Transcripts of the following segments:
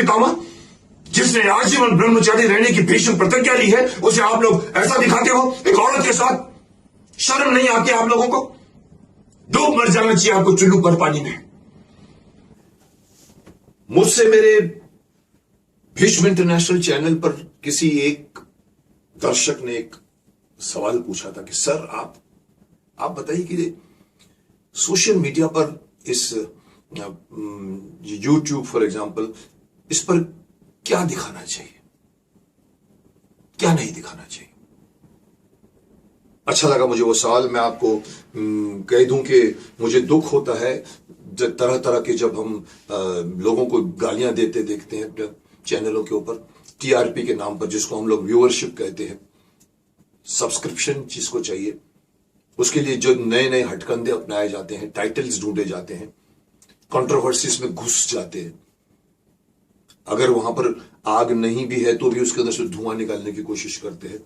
पितामह, जिसने आजीवन ब्रह्मचारी रहने की भीष्म प्रतिज्ञा ली है, उसे आप लोग ऐसा दिखाते हो एक औरत के साथ? शर्म नहीं आती आप लोगों को? डूब मर जाना चाहिए आपको चुल्लू पर पानी में। मुझसे मेरे भीष्म इंटरनेशनल चैनल पर किसी एक दर्शक ने एक सवाल पूछा था कि सर आप बताइए कि सोशल मीडिया पर इस यूट्यूब फॉर एग्जांपल, इस पर क्या दिखाना चाहिए, क्या नहीं दिखाना चाहिए? अच्छा लगा मुझे वो सवाल। मैं आपको कह दूं कि मुझे दुख होता है तरह तरह के जब हम लोगों को गालियां देते देखते हैं अपने चैनलों के ऊपर, टीआरपी के नाम पर, जिसको हम लोग व्यूअरशिप कहते हैं, सब्सक्रिप्शन जिसको चाहिए, उसके लिए जो नए नए हटकंडे अपनाए जाते हैं, टाइटल्स ढूंढे जाते हैं, कंट्रोवर्सीज में घुस जाते हैं। अगर वहां पर आग नहीं भी है तो भी उसके अंदर से धुआं निकालने की कोशिश करते हैं।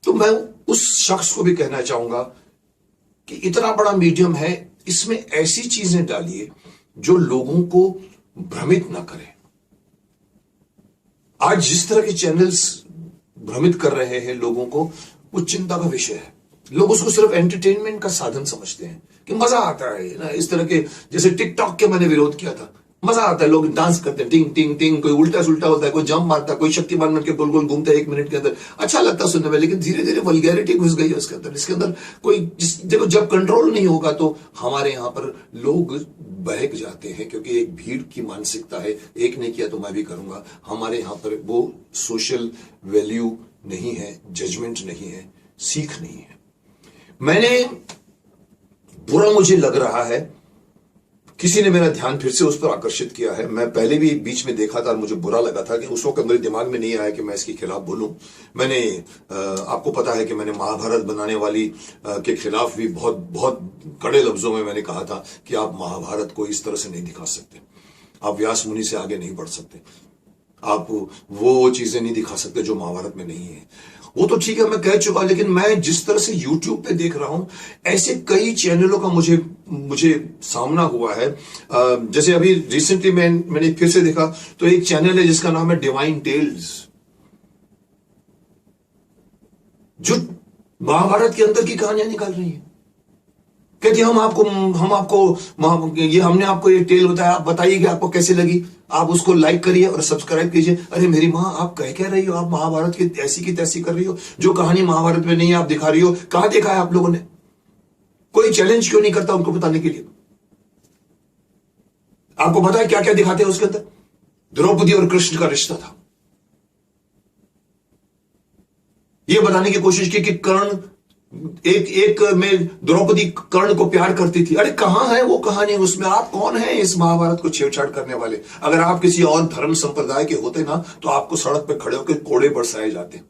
तो मैं उस शख्स को भी कहना चाहूंगा कि इतना बड़ा मीडियम है, इसमें ऐसी चीजें डालिए जो लोगों को भ्रमित ना करें। आज जिस तरह के चैनल्स भ्रमित कर रहे हैं लोगों को, वो चिंता का विषय है। लोग उसको सिर्फ एंटरटेनमेंट का साधन समझते हैं कि मजा आता है ना। इस तरह के, जैसे टिकटॉक के मैंने विरोध किया था, मजा आता है, लोग डांस करते हैं, टिंग टिंग टिंग, कोई उल्टा सुल्टा होता है, कोई जंप मारता है, कोई शक्तिमान बन के गोल गोल घूमता है 1 मिनट के अंदर, अच्छा लगता है सुनने में। लेकिन धीरे धीरे वल्गैरिटी घुस गई है उसके अंदर। इसके अंदर कोई देखो, जब कंट्रोल नहीं होगा तो हमारे यहां पर लोग बहक जाते हैं, क्योंकि एक भीड़ की मानसिकता है, एक ने किया तो मैं भी करूंगा। हमारे यहां पर वो सोशल वैल्यू नहीं है, जजमेंट नहीं है, सीख नहीं है। बुरा मुझे लग रहा है, किसी ने मेरा ध्यान फिर से उस पर आकर्षित किया है। मैं पहले भी बीच में देखा था और मुझे बुरा लगा था कि उस वक्त मेरे दिमाग में नहीं आया कि मैं इसके खिलाफ बोलूं। मैंने आपको पता है कि मैंने महाभारत बनाने वाली के खिलाफ भी बहुत बहुत कड़े लफ्जों में मैंने कहा था कि आप महाभारत को इस तरह से नहीं दिखा सकते, आप व्यास मुनि से आगे नहीं बढ़ सकते, आप वो चीजें नहीं दिखा सकते जो महाभारत में नहीं है। वो तो ठीक है, मैं कह चुका, लेकिन मैं जिस तरह से YouTube पे देख रहा हूं, ऐसे कई चैनलों का मुझे सामना हुआ है। जैसे अभी रिसेंटली मैंने फिर से देखा तो एक चैनल है जिसका नाम है डिवाइन टेल्स, जो महाभारत के अंदर की कहानियां निकाल रही है। कहती हम आपको ये हमने आपको ये टेल बताया, आप बताइए कि आपको कैसे लगी, आप उसको लाइक करिए और सब्सक्राइब कीजिए। अरे मेरी माँ, आप कह रही हो, आप महाभारत की तैसी कर रही हो, जो कहानी महाभारत में नहीं है आप दिखा रही हो। कहां देखा है आप लोगों ने? कोई चैलेंज क्यों नहीं करता उनको बताने के लिए? आपको पता है क्या क्या दिखाते हैं उसके अंदर? द्रौपदी और कृष्ण का रिश्ता था। यह बताने की कोशिश की कि कर्ण एक में द्रौपदी कर्ण को प्यार करती थी। अरे कहां है वो कहानी उसमें? आप कौन है इस महाभारत को छेड़छाड़ करने वाले? अगर आप किसी और धर्म संप्रदाय के होते ना, तो आपको सड़क पे खड़े होकर कोड़े बरसाए जाते।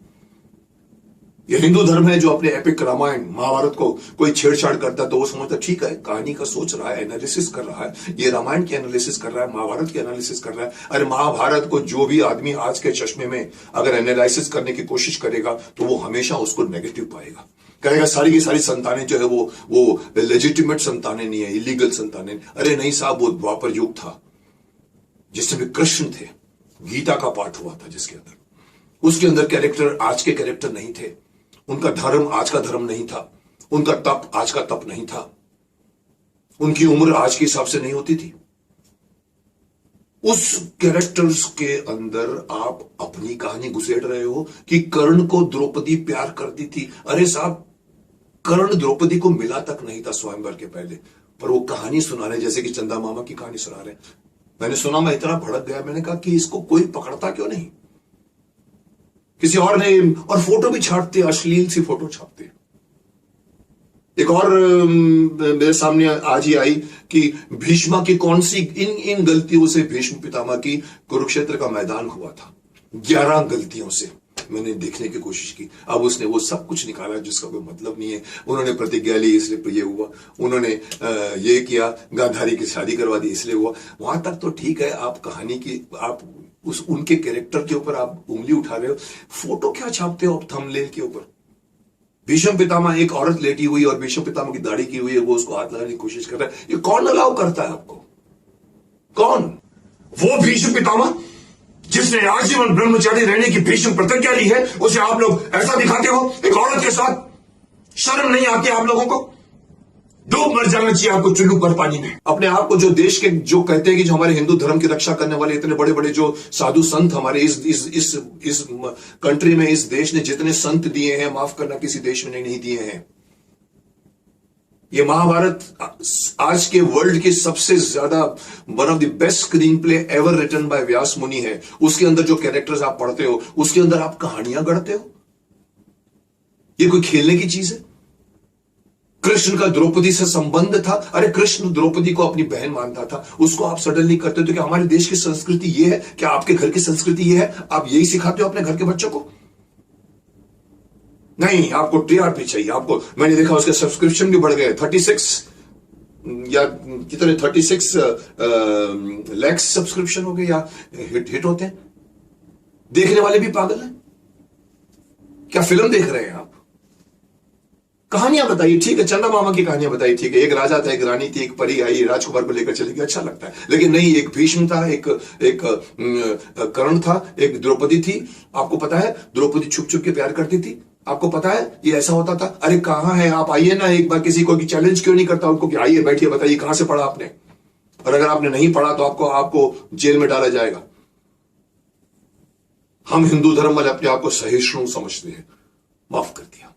ये हिंदू धर्म है जो अपने एपिक रामायण महाभारत को कोई छेड़छाड़ करता तो वो समझता ठीक है, कहानी का सोच रहा है, एनालिसिस कर रहा है, ये रामायण की एनालिसिस कर रहा है, महाभारत की एनालिसिस कर रहा है। अरे महाभारत को जो भी आदमी आज के चश्मे में अगर एनालिसिस करने की कोशिश करेगा तो वो हमेशा उसको नेगेटिव पाएगा, कहेगा सारी की सारी संतानें जो है वो लेजिटिमेट संतानें नहीं है, इलीगल संतानें। अरे नहीं साहब, वो द्वापर युग था जिसमें कृष्ण थे, गीता का पाठ हुआ था जिसके अंदर, उसके अंदर कैरेक्टर आज के कैरेक्टर नहीं थे, उनका धर्म आज का धर्म नहीं था, उनका तप आज का तप नहीं था, उनकी उम्र आज के हिसाब से नहीं होती थी। उस कैरेक्टर्स के अंदर आप अपनी कहानी घुसेड़ रहे हो कि कर्ण को द्रौपदी प्यार करती थी। अरे साहब, कर्ण द्रौपदी को मिला तक नहीं था स्वयंवर के पहले, पर वो कहानी सुना रहे जैसे कि चंदा मामा की कहानी सुना रहे। मैंने सुना, मैं इतना भड़क गया, मैंने कहा कि इसको कोई पकड़ता क्यों नहीं? किसी और ने, और फोटो भी छापते, अश्लील सी फोटो छापते। एक और मेरे सामने आज ही आई कि भीष्मा की कौन सी इन गलतियों से भीष्म पितामह की कुरुक्षेत्र का मैदान हुआ था। 11 गलतियों से मैंने देखने की कोशिश की। अब उसने वो सब कुछ निकाला जिसका कोई मतलब नहीं है। उन्होंने प्रतिज्ञा ली इसलिए ये हुआ, उन्होंने ये किया, गांधारी की शादी करवा दी इसलिए हुआ। वहां तक तो ठीक है, आप कहानी की, आप उनके कैरेक्टर के ऊपर आप उंगली उठा रहे हो, फोटो क्या छापते हो आप थंबनेल के ऊपर? भीष्म पितामह, एक औरत लेटी हुई और भीष्म पितामह की दाढ़ी की हुई है, वो उसको हाथ लगाने की कोशिश कर रहा है। ये कौन अलाउ करता है आपको? कौन? वो भीष्म पितामह जिसने आजीवन ब्रह्मचारी रहने की भीष्म प्रतिज्ञा ली है, उसे आप लोग ऐसा दिखाते हो एक औरत के साथ? शर्म नहीं आती आप लोगों को? डूब मर जाना चाहिए आपको चुल्लू पर पानी में। अपने आप को जो देश के जो कहते हैं कि जो हमारे हिंदू धर्म की रक्षा करने वाले इतने बड़े बड़े जो साधु संत हमारे इस कंट्री में, इस देश ने जितने संत दिए हैं, माफ करना किसी देश में नहीं दिए हैं। ये महाभारत आज के वर्ल्ड की सबसे ज्यादा one of the best screenplay ever written by Vyas Muni है। उसके अंदर जो कैरेक्टर्स आप पढ़ते हो, उसके अंदर आप कहानियां गढ़ते हो। ये कोई खेलने की चीज है? कृष्ण का द्रौपदी से संबंध था। अरे कृष्ण द्रौपदी को अपनी बहन मानता था, उसको आप सडनली करते हो। तो क्या हमारे देश की संस्कृति ये है? क्या आपके घर की संस्कृति ये है? आप यही सिखाते हो अपने घर के बच्चों को? नहीं, आपको टीआरपी चाहिए। आपको, मैंने देखा उसके सब्सक्रिप्शन भी बढ़ गए, 36 या कितने 36 लाख सब्सक्रिप्शन हो गए या हिट होते हैं। देखने वाले भी पागल हैं। क्या फिल्म देख रहे हैं आप? कहानियां बताइए, ठीक है, चंदा मामा की कहानियां बताइए, ठीक है, एक राजा था, एक रानी थी, एक परी आई, राजकुमार को लेकर चली गई, अच्छा लगता है। लेकिन नहीं, एक भीष्म था, एक कर्ण था, एक द्रौपदी थी। आपको पता है द्रौपदी छुप छुप के प्यार करती थी? आपको पता है ये ऐसा होता था? अरे कहां है आप? आइए ना एक बार, किसी को चैलेंज क्यों नहीं करता उनको कि आइए बैठिए, बताइए कहां से पढ़ा आपने? और अगर आपने नहीं पढ़ा तो आपको जेल में डाला जाएगा। हम हिंदू धर्म वाले अपने आप को सहिष्णु समझते हैं। माफ कर दिया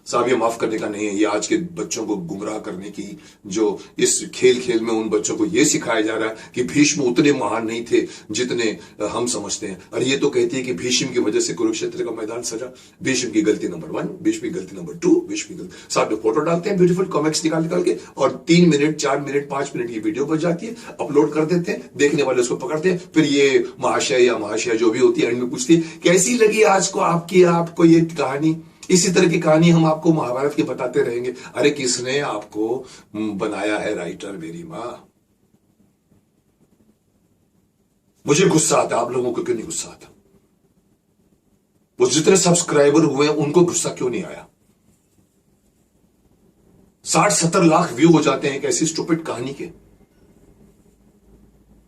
साहब, ये माफ करने का नहीं है। ये आज के बच्चों को गुमराह करने की, जो इस खेल खेल में उन बच्चों को ये सिखाया जा रहा है कि भीष्म उतने महान नहीं थे जितने हम समझते हैं। और ये तो कहती है कि भीष्म की वजह से कुरुक्षेत्र का मैदान सजा। भीष्म की गलती नंबर 1, भीष्म की गलती नंबर 2, भीष्म की गलती। साथ में फोटो डालते हैं ब्यूटीफुल कॉमिक्स निकाल के, और 3 मिनट 4 मिनट 5 मिनट की वीडियो बच जाती है, अपलोड कर देते हैं, देखने वाले उसको पकड़ते हैं। फिर ये महाशय या महाशय जो भी होती है एंड में पूछती है कैसी लगी आज को आपको ये कहानी। इसी तरह की कहानी हम आपको महाभारत की बताते रहेंगे। अरे किसने आपको बनाया है राइटर मेरी मां? मुझे गुस्सा आता, आप लोगों को क्यों नहीं गुस्सा आता? वो जितने सब्सक्राइबर हुए उनको गुस्सा क्यों नहीं आया? 60-70 लाख व्यू हो जाते हैं एक ऐसी स्टूपिड कहानी के,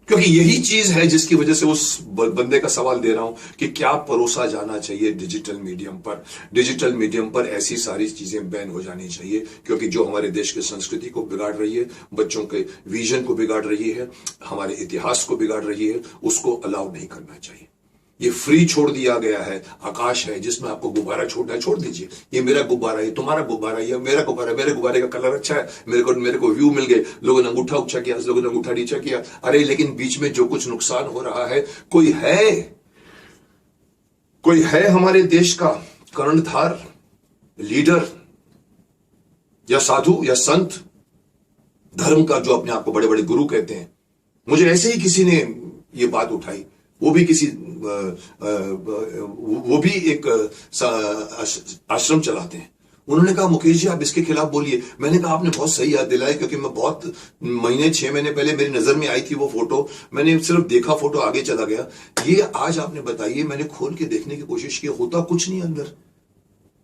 क्योंकि यही चीज है जिसकी वजह से उस बंदे का सवाल दे रहा हूं कि क्या परोसा जाना चाहिए डिजिटल मीडियम पर। डिजिटल मीडियम पर ऐसी सारी चीजें बैन हो जानी चाहिए, क्योंकि जो हमारे देश की संस्कृति को बिगाड़ रही है, बच्चों के विजन को बिगाड़ रही है, हमारे इतिहास को बिगाड़ रही है, उसको अलाउ नहीं करना चाहिए। ये फ्री छोड़ दिया गया है, आकाश है जिसमें आपको गुब्बारा छोड़ना है, छोड़ दीजिए। ये मेरा गुब्बारा है, तुम्हारा गुब्बारा है, मेरा गुब्बारा, मेरे गुब्बारे का कलर अच्छा है, मेरे को व्यू मिल गए, लोगों ने अंगूठा ऊंचा किया, लोगों ने अंगूठा नीचा किया। अरे लेकिन बीच में जो कुछ नुकसान हो रहा है, कोई है हमारे देश का कर्णधार लीडर या साधु या संत धर्म का, जो अपने आप को बड़े बड़े गुरु कहते हैं। मुझे ऐसे ही किसी ने ये बात उठाई, वो भी एक आश्रम चलाते हैं। उन्होंने कहा मुकेश जी आप इसके खिलाफ बोलिए। मैंने कहा आपने बहुत सही याद दिलाया, क्योंकि मैं बहुत 6 महीने पहले मेरी नजर में आई थी वो फोटो। मैंने सिर्फ देखा, फोटो आगे चला गया। ये आज आपने बताइए, मैंने खोल के देखने की कोशिश की, होता कुछ नहीं अंदर,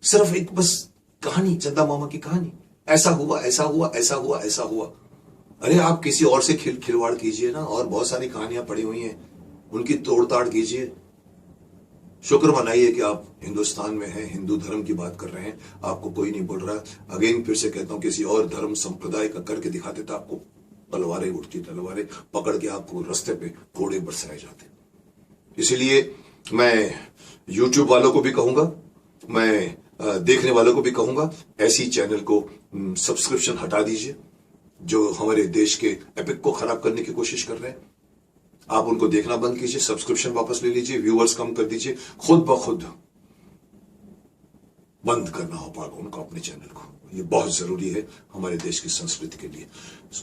सिर्फ एक बस कहानी, चंदा मामा की कहानी। ऐसा हुआ, ऐसा हुआ, ऐसा हुआ, ऐसा हुआ। अरे आप किसी और से खिलवाड़ कीजिए ना, और बहुत सारी कहानियां पड़ी हुई हैं, उनकी तोड़ताड़ कीजिए। शुक्र मनाइए कि आप हिंदुस्तान में हैं, हिंदू धर्म की बात कर रहे हैं, आपको कोई नहीं बोल रहा। अगेन फिर से कहता हूं, किसी और धर्म संप्रदाय का करके दिखाते तो आपको तलवारें उठती, तलवारें पकड़ के आपको रास्ते पे घोड़े बरसाए जाते। इसलिए मैं यूट्यूब वालों को भी कहूंगा, मैं देखने वालों को भी कहूंगा, ऐसी चैनल को सब्सक्रिप्शन हटा दीजिए जो हमारे देश के एपिक को खराब करने की कोशिश कर रहे हैं। आप उनको देखना बंद कीजिए, सब्सक्रिप्शन वापस ले लीजिए, व्यूअर्स कम कर दीजिए, खुद ब खुद बंद करना हो पाएगा उनको अपने चैनल को। ये बहुत जरूरी है हमारे देश की संस्कृति के लिए।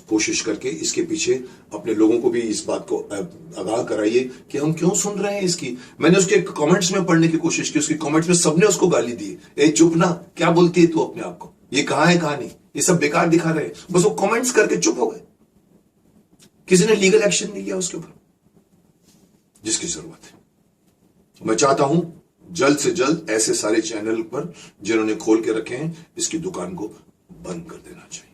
कोशिश करके इसके पीछे अपने लोगों को भी इस बात को आगाह कराइए कि हम क्यों सुन रहे हैं इसकी। मैंने उसके कमेंट्स में पढ़ने की कोशिश की, उसके कमेंट्स में सबने उसको गाली दी। ए चुप ना, क्या बोलती है तू अपने आप को, ये कहां है कहानी, ये सब बेकार दिखा रहे हैं। बस वो कमेंट्स करके चुप हो गए, किसी ने लीगल एक्शन नहीं लिया उसके ऊपर, जिसकी जरूरत है। मैं चाहता हूं जल्द से जल्द ऐसे सारे चैनल पर जिन्होंने खोल के रखे हैं, इसकी दुकान को बंद कर देना चाहिए।